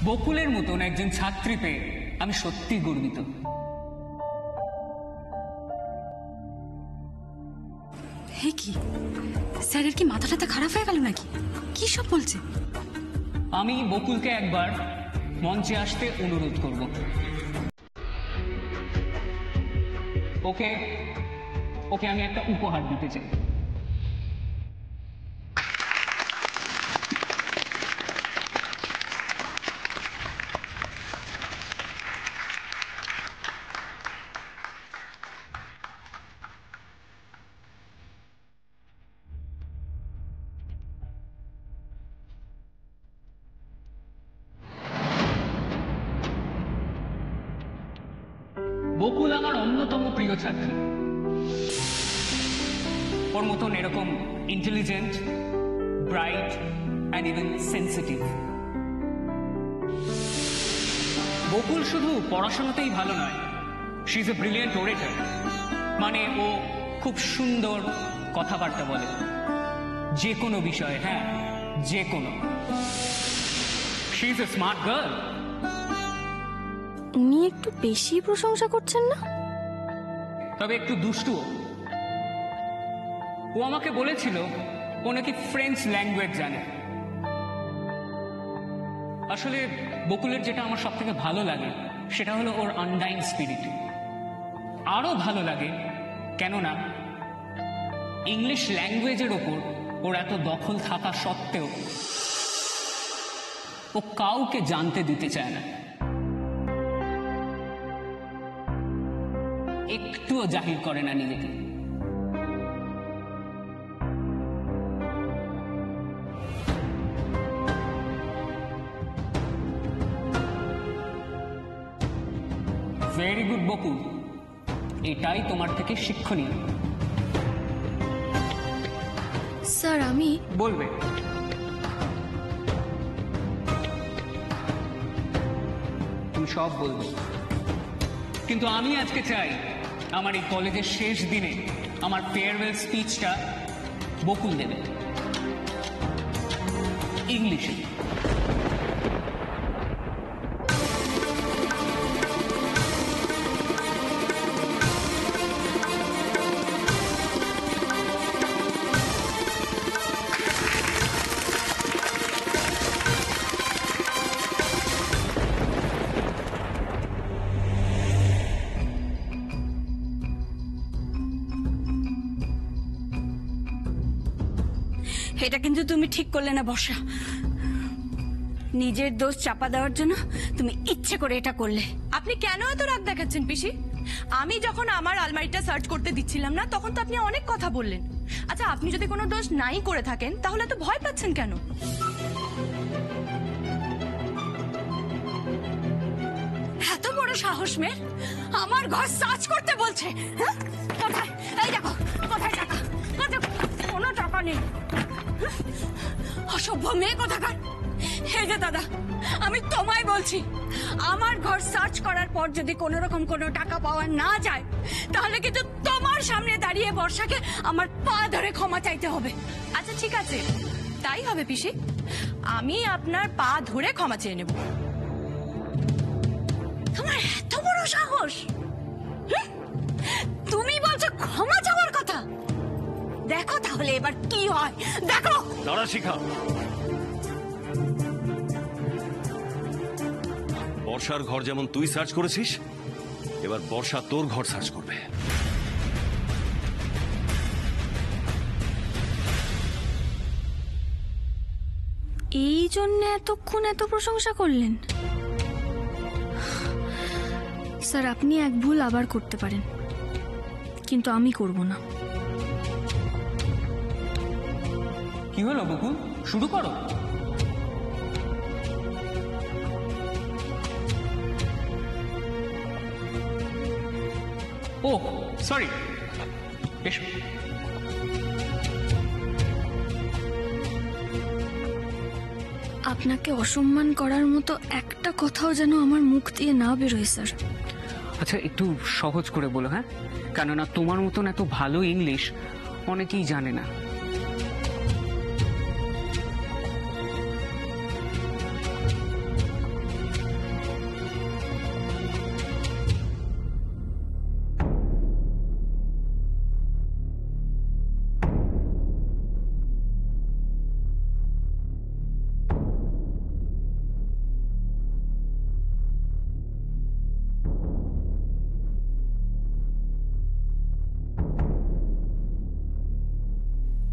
বকুলের মতন একজন ছাত্রী পেয়ে আমি সত্যি গর্বিত। হে কি স্যারের কি মাথা টাথা খারাপ হয়ে গেল নাকি? কি সব বলছে? আমি বকুলকে একবার মঞ্চে আসতে অনুরোধ করব। ওকে ওকে আমি একটা উপহার দিতে চাই। বকুল আমার অন্যতম প্রিয় ছাত্রী। ওর মতন এরকম intelligent, bright and even sensitive. Bakul শুধু পড়াশোনাতেই ভালো নয়, she is a brilliant orator. মানে ও খুব সুন্দর কথাবার্তা বলে, যে কোনো বিষয়ে। হ্যাঁ, যে কোনো। She is a smart girl. উনি একটু বেশি প্রশংসা করছেন না? তবে একটু দুষ্টুও। ও আমাকে বলেছিল ও নাকি ফ্রেঞ্চ ল্যাঙ্গুয়েজ জানে। আসলে বকুলের যেটা আমার সব থেকে ভালো লাগে সেটা হলো ওর আনডাইং স্পিরিট। আরো ভালো লাগে কেননা ইংলিশ ল্যাঙ্গুয়েজের ওপর ওর এত দখল থাকা সত্ত্বেও ও কাউকে জানতে দিতে চায় না, একটুও জাহির করে না নিজেকে। ভেরি গুড বকুল, এটাই তোমার থেকে শিক্ষণীয়। স্যার আমি বলবে? তুমি সব বলবে, কিন্তু আমি আজকে চাই আমার এই কলেজের শেষ দিনে আমার ফেয়ারওয়েল স্পিচটা বকুল দেবে ইংলিশে। এটা কিন্তু তুমি ঠিক করলে না বর্ষা। নিজের দোষ চাপা দেওয়ার জন্য তুমি ইচ্ছে করে এটা করলে। আপনি কেন এত রাগ দেখাচ্ছেন পিসি? আমি যখন আমার আলমারিটা সার্চ করতে দিচ্ছিলাম না তখন তো আপনি অনেক কথা বললেন। আচ্ছা, আপনি যদি কোনো দোষ নাই করে থাকেন তাহলে তো ভয় পাচ্ছেন কেন? এত বড় সাহস মেয়ের আমার ঘর সার্চ করতে বলছে? হ্যাঁ? কোথায়? এই দেখো, কোথায় টাকা? কোনো টাকা নেই। অসভ্য মেয়ে কোথাকার। হে যে দাদা, আমি তোমায় বলছি, আমার ঘর সার্চ করার পর যদি কোনো রকম কোনো টাকা পাওয়া না যায় তাহলে কিন্তু তোমার সামনে দাঁড়িয়ে বর্ষাকে আমার পা ধরে ক্ষমা চাইতে হবে। আচ্ছা ঠিক আছে, তাই হবে পিসি। আমি আপনার পা ধরে ক্ষমা চেয়ে নেব। তোমার এত বড় সাহস? তুমি বলছো ক্ষমা চাওয়ার কথা? দেখো তাহলে এবার কি হয়, দেখো। দাঁড়া শিখা, বর্ষার ঘর যেমন তুই সার্চ করেছিস, এবার বর্ষা তোর ঘর সার্চ করবে। এই জন্য এতক্ষণ এত প্রশংসা করলেন? স্যার, আপনি এক ভুল আবার করতে পারেন, কিন্তু আমি করব না। কি হলো বকুল, শুরু করো। ও সরি, এসো। আপনাকে অসম্মান করার মতো একটা কথাও যেন আমার মুখ দিয়ে না বেরোয় স্যার। আচ্ছা একটু সহজ করে বলো। হ্যাঁ, কেননা তোমার মতন এত ভালো ইংলিশ অনেকেই জানে না।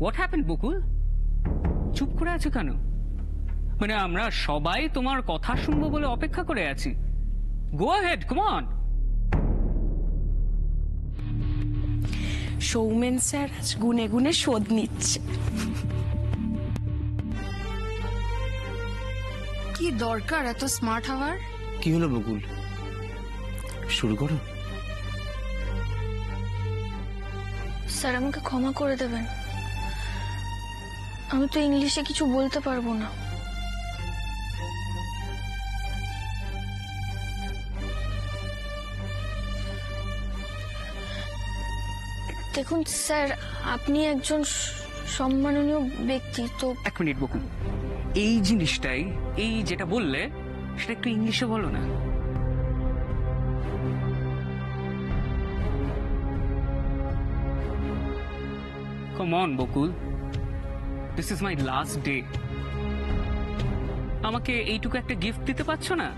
হোয়াট হ্যাপেন বকুল? চুপ করে আছো কেন? মানে আমরা সবাই তোমার কথা শুনবো বলে অপেক্ষা করে আছি। Go ahead, come on. Soumen sir আজ গুনে গুনে শোধ নিচ্ছে। কি দরকার এত স্মার্ট হওয়ার? কি হলো বকুল, শুরু করো। স্যার আমাকে ক্ষমা করে দেবেন, আমি তো ইংলিশে কিছু বলতে পারবো না। দেখুন স্যার, আপনি একজন সম্মাননীয় ব্যক্তি, তো এক মিনিট বকুল, এই জিনিসটাই, এই যেটা বললে সেটা একটু ইংলিশে বলো না। Come on Bakul, this is my last day. আমাকে এইটুকু একটা গিফট দিতে পারছো না?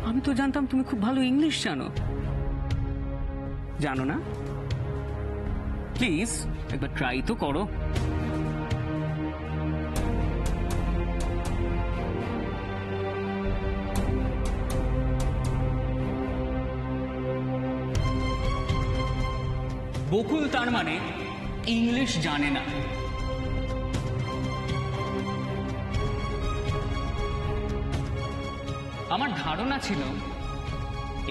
আমি তো জানতাম তুমি খুব ভালো ইংলিশ জানো। জানো না? প্লিজ একবার ট্রাই তো করো। বকুল তার মানে ইংলিশ জানে না। আমার ধারণা ছিল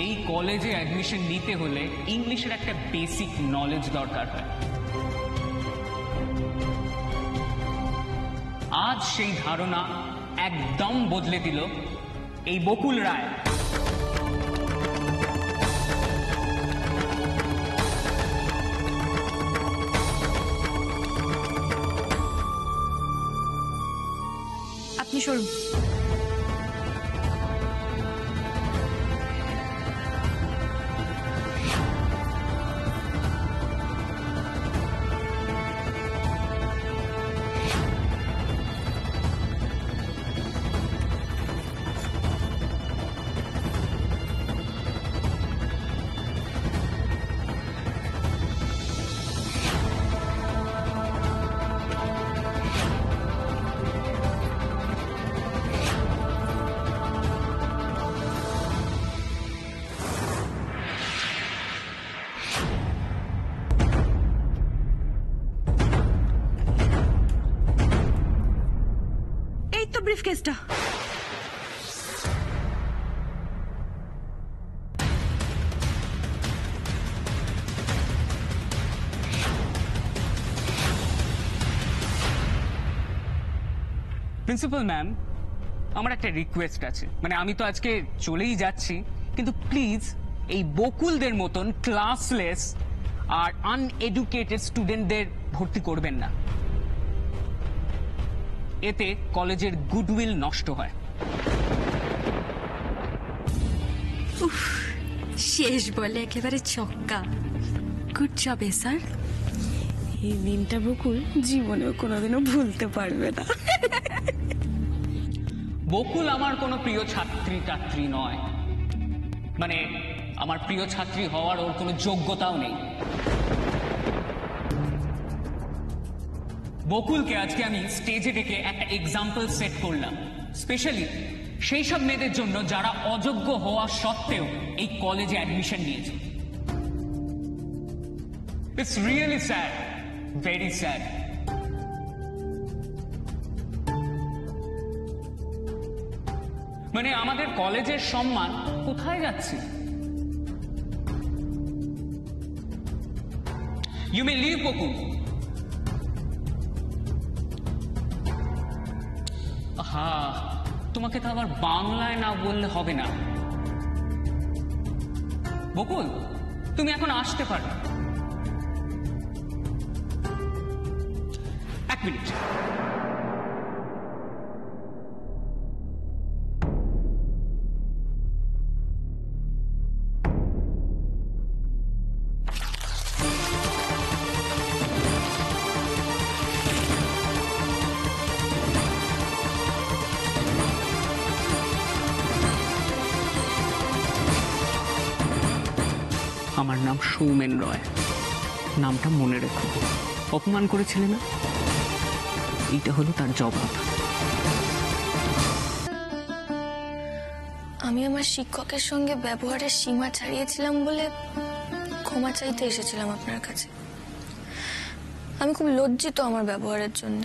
এই কলেজে অ্যাডমিশন নিতে হলে ইংলিশের একটা বেসিক নলেজ দরকার হয়। আজ সেই ধারণা একদম বদলে দিল এই বকুল রায়। আপনি সরুন। এই তো ব্রিফ কেসটা। প্রিন্সিপাল ম্যাম, আমার একটা রিকোয়েস্ট আছে। মানে আমি তো আজকে চলেই যাচ্ছি, কিন্তু প্লিজ এই বকুলদের মতন ক্লাসলেস আর আনএডুকেটেড স্টুডেন্টদের ভর্তি করবেন না। এতে কলেজের গুডউইল নষ্ট হয়। শেষ বলে একেবারে ছক্কা। Good job sir. এই দিনটা বকুল জীবনেও কোনোদিনও ভুলতে পারবে না। বকুল আমার কোনো প্রিয় ছাত্রী নয়। মানে আমার প্রিয় ছাত্রী হওয়ার ওর কোনো যোগ্যতাও নেই। বকুলকে আজকে আমি স্টেজে ডেকে একটা এক্সাম্পল সেট করলাম, স্পেশালি সেই সব মেয়েদের জন্য যারা অযোগ্য হওয়া সত্ত্বেও এই কলেজে অ্যাডমিশন নিয়েছে। It's really sad, very sad. মানে আমাদের কলেজের সম্মান কোথায় যাচ্ছে? ইউ মে লিভ বকুল। হ্যাঁ, তোমাকে তো আবার বাংলায় না বললে হবে না। বকুল, তুমি এখন আসতে পারো। এক মিনিট। সৌমেন রয়। নামটা মনে রেখো। অপমান করেছিলে না, এইটা হলো তার জবাব। আমি আমার শিক্ষকের সঙ্গে ব্যবহারের সীমা ছাড়িয়েছিলাম বলে ক্ষমা চাইতে এসেছিলাম আপনার কাছে। আমি খুব লজ্জিত আমার ব্যবহারের জন্য।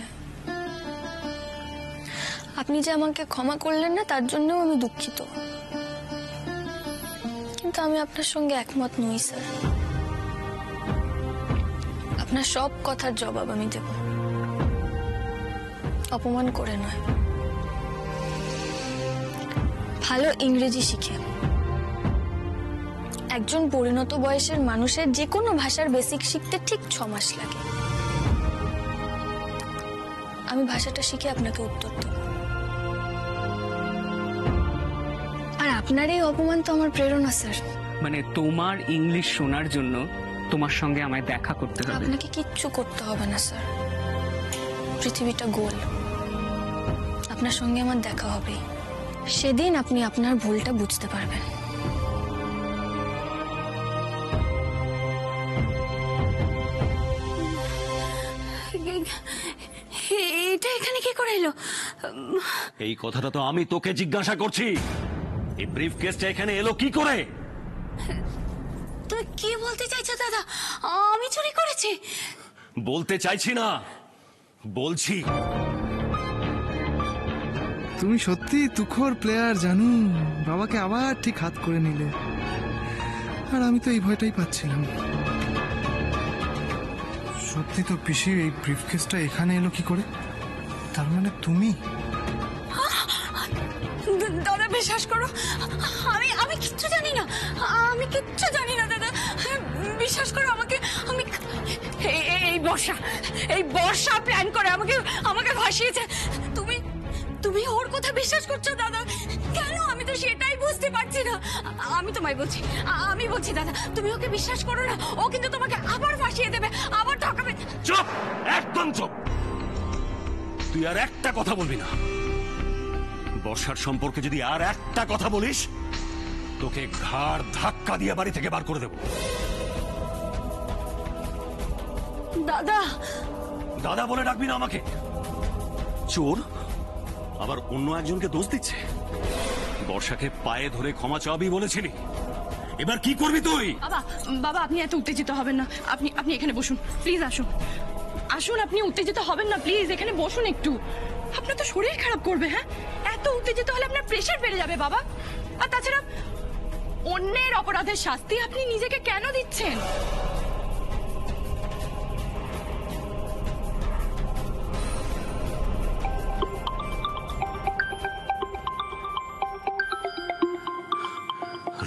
আপনি যে আমাকে ক্ষমা করলেন না তার জন্যও আমি দুঃখিত, কিন্তু আমি আপনার সঙ্গে একমত নই স্যার। আপনার সব কথার জবাব আমি দেব, অপমান করে নয়, ভালো ইংরেজি শিখে। একজন পরিণত বয়সের মানুষের যে কোনো ভাষার বেসিক শিখতে ঠিক 6 মাস লাগে। আমি ভাষাটা শিখে আপনাকে উত্তর দেব। আর আপনার এই অপমান তো আমার প্রেরণা স্যার। মানে তোমার ইংলিশ শোনার জন্য তোমার সঙ্গে আমায় দেখা করতে হবে? আপনাকে কিচ্ছু করতে হবে না স্যার, পৃথিবীটা গোল। আপনার সঙ্গে আমার দেখা হবে, সেদিন আপনি আপনার ভুলটা বুঝতে পারবেন। এটা এখানে কি করে এলো? এই কথাটা তো আমি তোকে জিজ্ঞাসা করছি। এই ব্রিফ কেসটা এখানে এলো কি করে? তুমি কি বলতে চাইছো দাদা? আমি চুরি করেছি? বলতে চাইছি না, বলছি। তুমি সত্যি তুখোর প্লেয়ার জানু। বাবাকে আবার ঠিক হাত করে নিলে, আর আমি তো এই ভয়টাই পাচ্ছিলাম। সত্যি তো পিসি, এই ব্রিফকেসটা এখানে এলো কি করে? তার মানে তুমি? দাদা বিশ্বাস করো, আমি আমি কিচ্ছু জানি না। আমি কিচ্ছু জানি না দাদা, বিশ্বাস করো আমাকে। আমি এই বর্ষা প্ল্যান করে আমাকে ভাসিয়েছে। তুমি ওর কথা বিশ্বাস করছো দাদা? কেন? আমি তো সেটাই বুঝতে পারছি না। আমি তোমায় বলছি, আমি বলছি দাদা, তুমি ওকে বিশ্বাস করো না। ও কিন্তু তোমাকে আবার ভাসিয়ে দেবে, আবার ঠকাবে। চুপ, একদম চুপ। তুই আর একটা কথা বলবি না। বর্ষার সম্পর্কে যদি আর একটা কথা বলিস, তোকে ঘাড় ধাক্কা দিয়ে বাড়ি থেকে বার করে দেব। দাদা দাদা বলে ডাকবি না আমাকে। চোর আবার অন্য একজনকে দোষ দিচ্ছে। বর্ষাকে পায়ে ধরে ক্ষমা চাওয়াবি বলেছিলি, এবার কি করবি তুই? বাবা আপনি এত উত্তেজিত হবেন না। আপনি এখানে বসুন প্লিজ। আসুন, আপনি উত্তেজিত হবেন না প্লিজ, এখানে বসুন একটু। আপনার তো শরীর খারাপ করবে। হ্যাঁ, এত উত্তেজিত হলে আপনার প্রেশার বেড়ে যাবে বাবা। আর তাছাড়া অন্যের অপরাধের শাস্তি আপনি নিজেকে কেন দিচ্ছেন?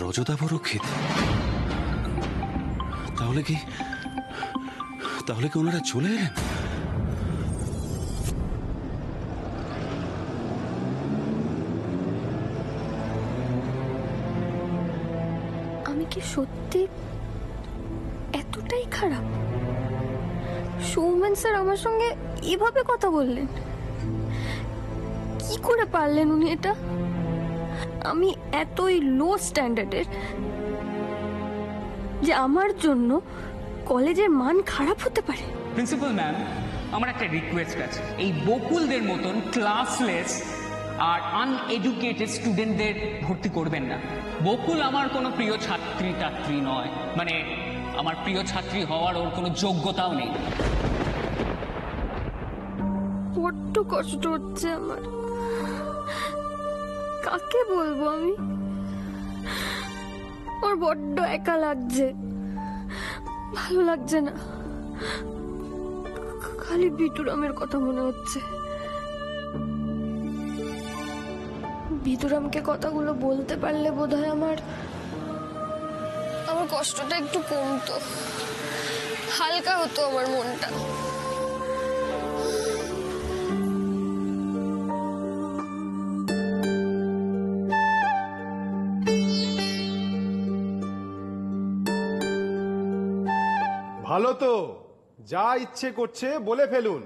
রজতা পরক্ষিত? তাহলে কি ওনারা চলে এলেন? আমি কি সত্যি এতটাই খারাপ? সৌমেন স্যার আমার সঙ্গে এভাবে কথা বললেন, কি করে পারলেন উনি এটা? আমি এতই লো স্ট্যান্ডার্ডের যে আমার জন্য কলেজের মান খারাপ হতে পারে? প্রিন্সিপাল ম্যাম, আমার একটা রিকোয়েস্ট আছে। এই বকুলদের মতন ক্লাসলেস আর আনএডুকেটেড স্টুডেন্টদের ভর্তি করবেন না। বকুল আমার কোনো প্রিয় ছাত্রী নয়, মানে আমার প্রিয় ছাত্রী হওয়ার ওর কোনো যোগ্যতাও নেই। বড্ড কষ্ট হচ্ছে আমার। কাকে বলবো আমি? আমার বড্ড একা লাগছে, ভালো লাগছে না। খালি বিটুরামের কথা মনে হচ্ছে। বিটুরামকে কথাগুলো বলতে পারলে বোধহয় আমার কষ্টটা একটু কমতো, হালকা হতো আমার মনটা। ভালো তো, যা ইচ্ছে করছে বলে ফেলুন।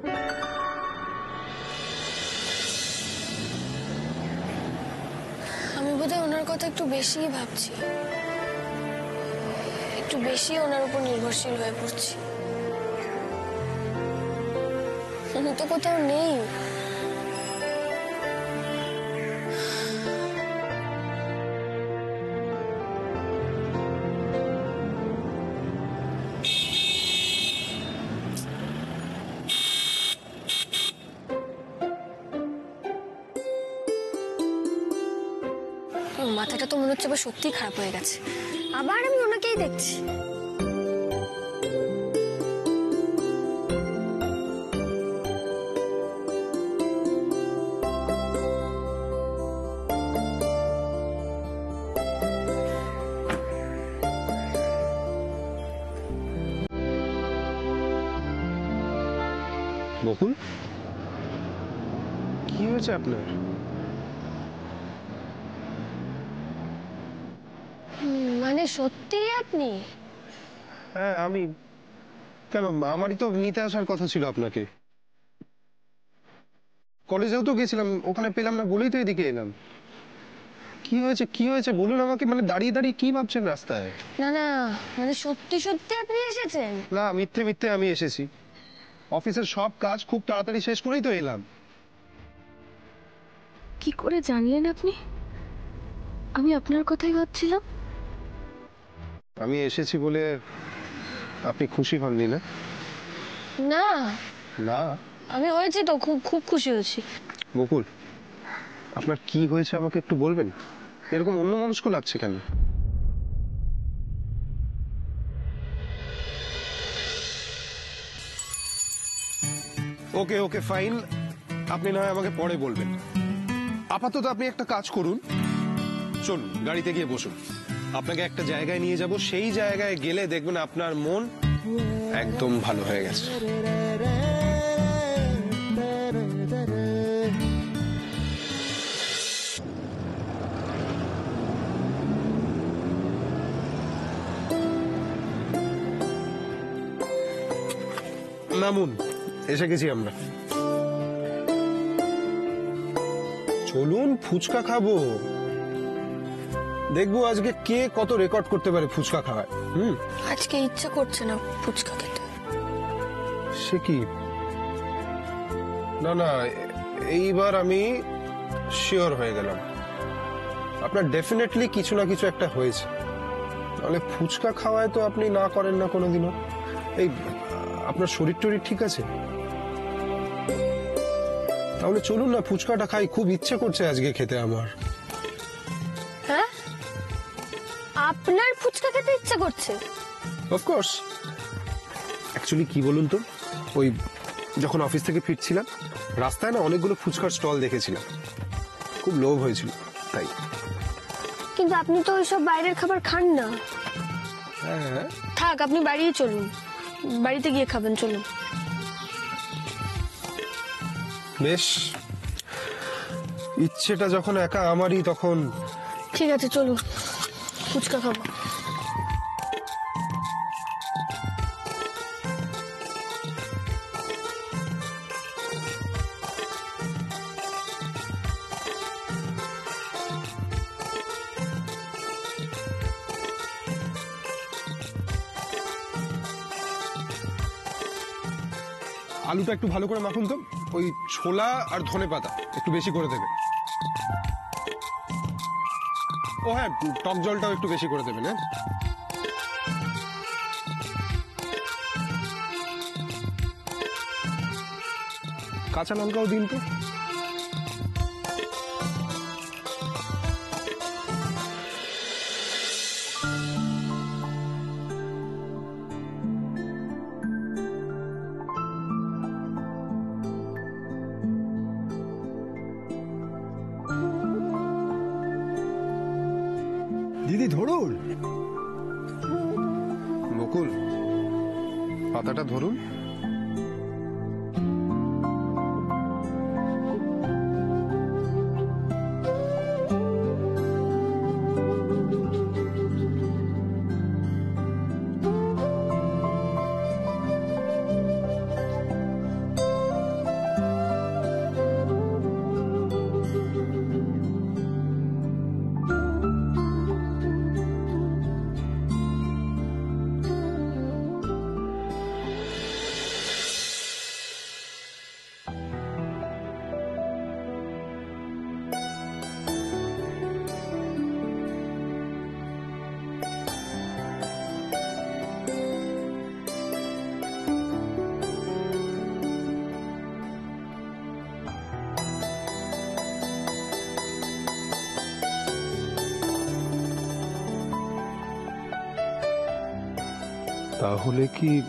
আমি বোধহয় ওনার কথা একটু বেশিই ভাবছি। একটু বেশি ওনার উপর নির্ভরশীল হয়ে পড়ছি। উনি তো কোথাও নেই। মাথাটা তো মনে হচ্ছে আবার সত্যিই খারাপ হয়ে গেছে। আবার আমি ওনাকেই দেখছি। বকুল, কি হয়েছে আপনার? মানে সত্যি আপনি? হ্যাঁ আমি। কেন, আমারই তো নিতে আসার কথা ছিল আপনাকে। কলেজেও তো গেছিলাম, ওখানে পেলাম না বলেই তো এদিকে এলাম। কি হয়েছে কি হয়েছে বলুন আমাকে। মানে দাঁড়িয়ে দাঁড়িয়ে কি ভাবছেন রাস্তায়? না না, মানে সত্যি সত্যি আপনি এসেছেন? না, মিথ্যে মিথ্যে আমি এসেছি। অফিসের সব কাজ খুব তাড়াতাড়ি শেষ করেই তো এলাম। কি করে জানলেন আপনি? আমি আপনার কথাই ভাবছিলাম। আমি এসেছি বলে আপনি খুশি হননি না? না না, আমি হয়েছি তো, খুব খুব খুশি হয়েছি। বকুল, আপনার কি হয়েছে আমাকে একটু বলবেন? এরকম অন্যমনস্ক লাগছে কেন? ওকে ওকে ফাইন, আপনি না হয় আমাকে পরে বলবেন। আপাতত আপনি একটা কাজ করুন, চলুন গাড়িতে গিয়ে বসুন। আপনাকে একটা জায়গায় নিয়ে যাব, সেই জায়গায় গেলে দেখবেন আপনার মন একদম ভালো হয়ে গেছে। নামুন, এসে গেছি আমরা। চলুন ফুচকা খাবো, দেখবো আজকে কে কত রেকর্ড করতে পারে ফুচকা খাওয়ায়। আজকে ইচ্ছা করছে না ফুচকা খেতে। সে কি? না না, এইবার আমি শিওর হয়ে গেলাম আপনার ডেফিনেটলি কিছু না কিছু একটা হয়েছে। তাহলে ফুচকা খাওয়ায় তো আপনি না করেন না কোনোদিনও। এই আপনার শরীর টরীর ঠিক আছে? তাহলে চলুন না ফুচকাটা খাই, খুব ইচ্ছে করছে আজকে খেতে আমার। হ্যাঁ, আপনার ফুচকা খেতে ইচ্ছা করছে? অফকোর্স। অ্যাকচুয়ালি কি বলুন তো, ওই যখন অফিস থেকে ফিরছিলাম রাস্তায় না অনেকগুলো ফুচকার স্টল দেখেছিলাম, খুব লোভ হয়েছিল তাই। কিন্তু আপনি তো ওইসব বাইরের খাবার খান না। হ্যাঁ থাক, আপনি বাড়িই চলুন, বাড়িতে গিয়ে খাবেন, চলুন। বেশ, ইচ্ছেটা যখন একা আমারই তখন ঠিক আছে, চলুন ফুচকা খাবো। আলুটা একটু ভালো করে মাখুন তো, ওই ছোলা আর ধনেপাতা একটু বেশি করে দেবেন। ও হ্যাঁ, টক জলটাও একটু বেশি করে দেবেন। হ্যাঁ, কাঁচা লঙ্কাও দিন তো। দিদি ধরুন। বকুল, পাতাটা ধরুন। তাহলে কি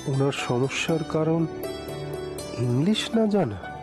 ওনার সমস্যার কারণ ইংলিশ না জানা?